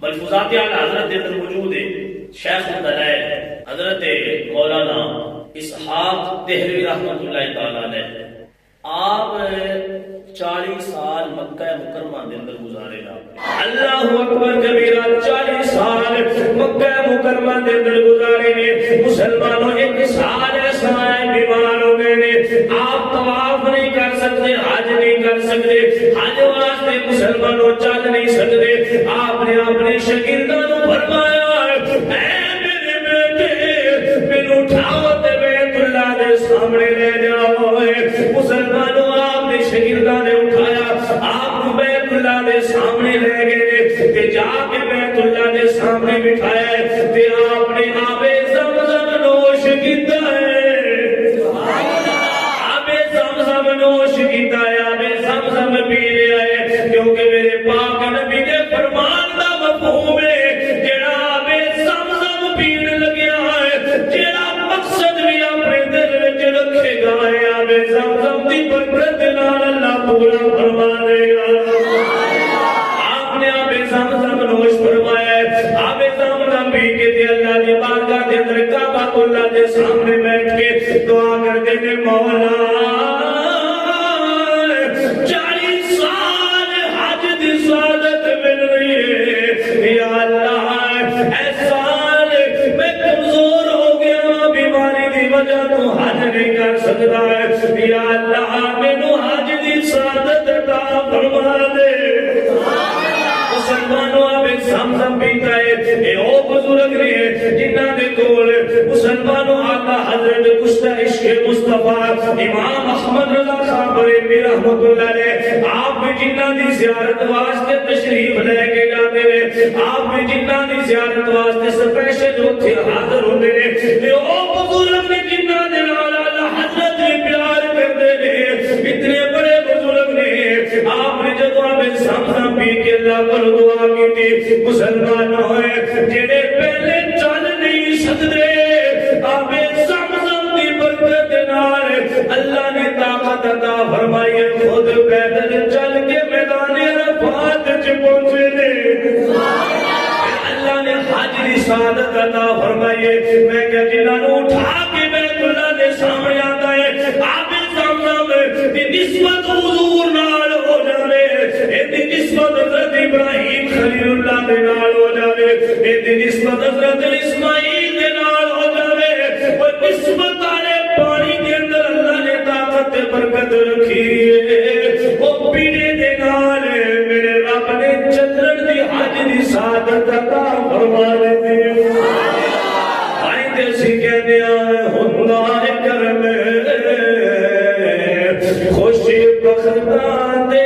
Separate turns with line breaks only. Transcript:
ملفوظات اعلی حضرت کے اندر موجود ہے. شیخ الدلائل حضرت مولانا اسحاق دہلوی رحمۃ اللہ تعالی علیہ آپ 40 سال مکہ مکرمہ کے اندر گزارے نا. اللہ اکبر کبیرہ 40 سال مکہ مکرمہ کے اندر گزارے نے. مسلمانوں ایک سال ایسا ہے بیمار ہو گئے نے. آپ طواف نہیں کر سکتے, حج نہیں کر سکتے, حج واسطے مسلمانوں چل نہیں سکتے. آپ نے اپنے شاگردوں کو فرمایا اے میرے بیٹے مینوں اٹھاؤ تے بیت اللہ دے سامنے لے جاؤ. مسلمانوں آپ نے شاگردوں نے اٹھایا, آپ کو بیت اللہ دے سامنے لے گئے تے جا کے بیت اللہ دے سامنے بٹھایا تے آپ نے آب زمزم نوش کیتا ہے. آب زمزم نوش کیتا ہے, آب زمزم پی رہا ہے, کیونکہ میرے پاک نبی کے فرمان دا مفہوم ہے جڑا آب زمزم پین لگیا ہے, جڑا مقصد بھی اپنے دل وچ رکھے گا ہے آب زمزم دی برکت نال اللہ پورا فرما دے گا. آپ نے آب زمزم نوش فرمایا ہے. آب زمزم پی کے تے اللہ دی بارگاہ دے اندر کعبۃ اللہ دے سامنے بیٹھ کے دعا کرتے نے مولا 40 سال حج دی سعادت مل رہی ہے یا اللہ, اے سال میں کمزور ہو گیا بیماری دی وجہ تو حج نہیں کر سکتا ہے یا اللہ مینوں حج دی سعادت عطا فرما دے. مسلمانوں آب زمزم پیتا ہے. اے او بزرگ نے جنہاں دے کول مسلمانوں آقا حضرت کشتہ عشق مصطفیٰ امام احمد رضا خان بریلوی رحمۃ اللہ علیہ آپ بھی جنہاں دی زیارت واسطے تشریف لے کے جاتے ہیں, آپ بھی جنہاں دی زیارت واسطے سپیشل اوتھے حاضر ہوندے نے. اے او بزرگ نے جنہاں دے نال اللہ حضرت بھی پیار کردے نے, اتنے بڑے بزرگ نے. آپ نے جدو آب زمزم پی کے اللہ پر دعا کی تھی, مسلمان ہوئے جڑے پہلے چل نہیں سکتے آب زمزم دی برکت نال اللہ نے طاقت عطا فرمائی, خود پیدل چل کے میدان عرفات وچ پہنچے نے. اللہ نے حج دی سعادت عطا فرمائی. میں کہ جنہاں نوں اٹھا کے بیت اللہ دے سامنے آتا ہے آب زمزم دی نسبت حضور نال ہو جاوے, ایدی نسبت حضرت ابراہیم خلیل اللہ دے نال ہو جاوے, ایدی نسبت حضرت اسماعیل دے نال ہو جاوے. وہ نسبت والے پانی کے اندر اللہ نے طاقت برکت رکھی ہے, وہ پینے دے نال میرے رب نے چلن دی حج دی سعادت عطا فرما دی. آئی تے سی کہنے آئے ہندا کرم خوش بختاں دے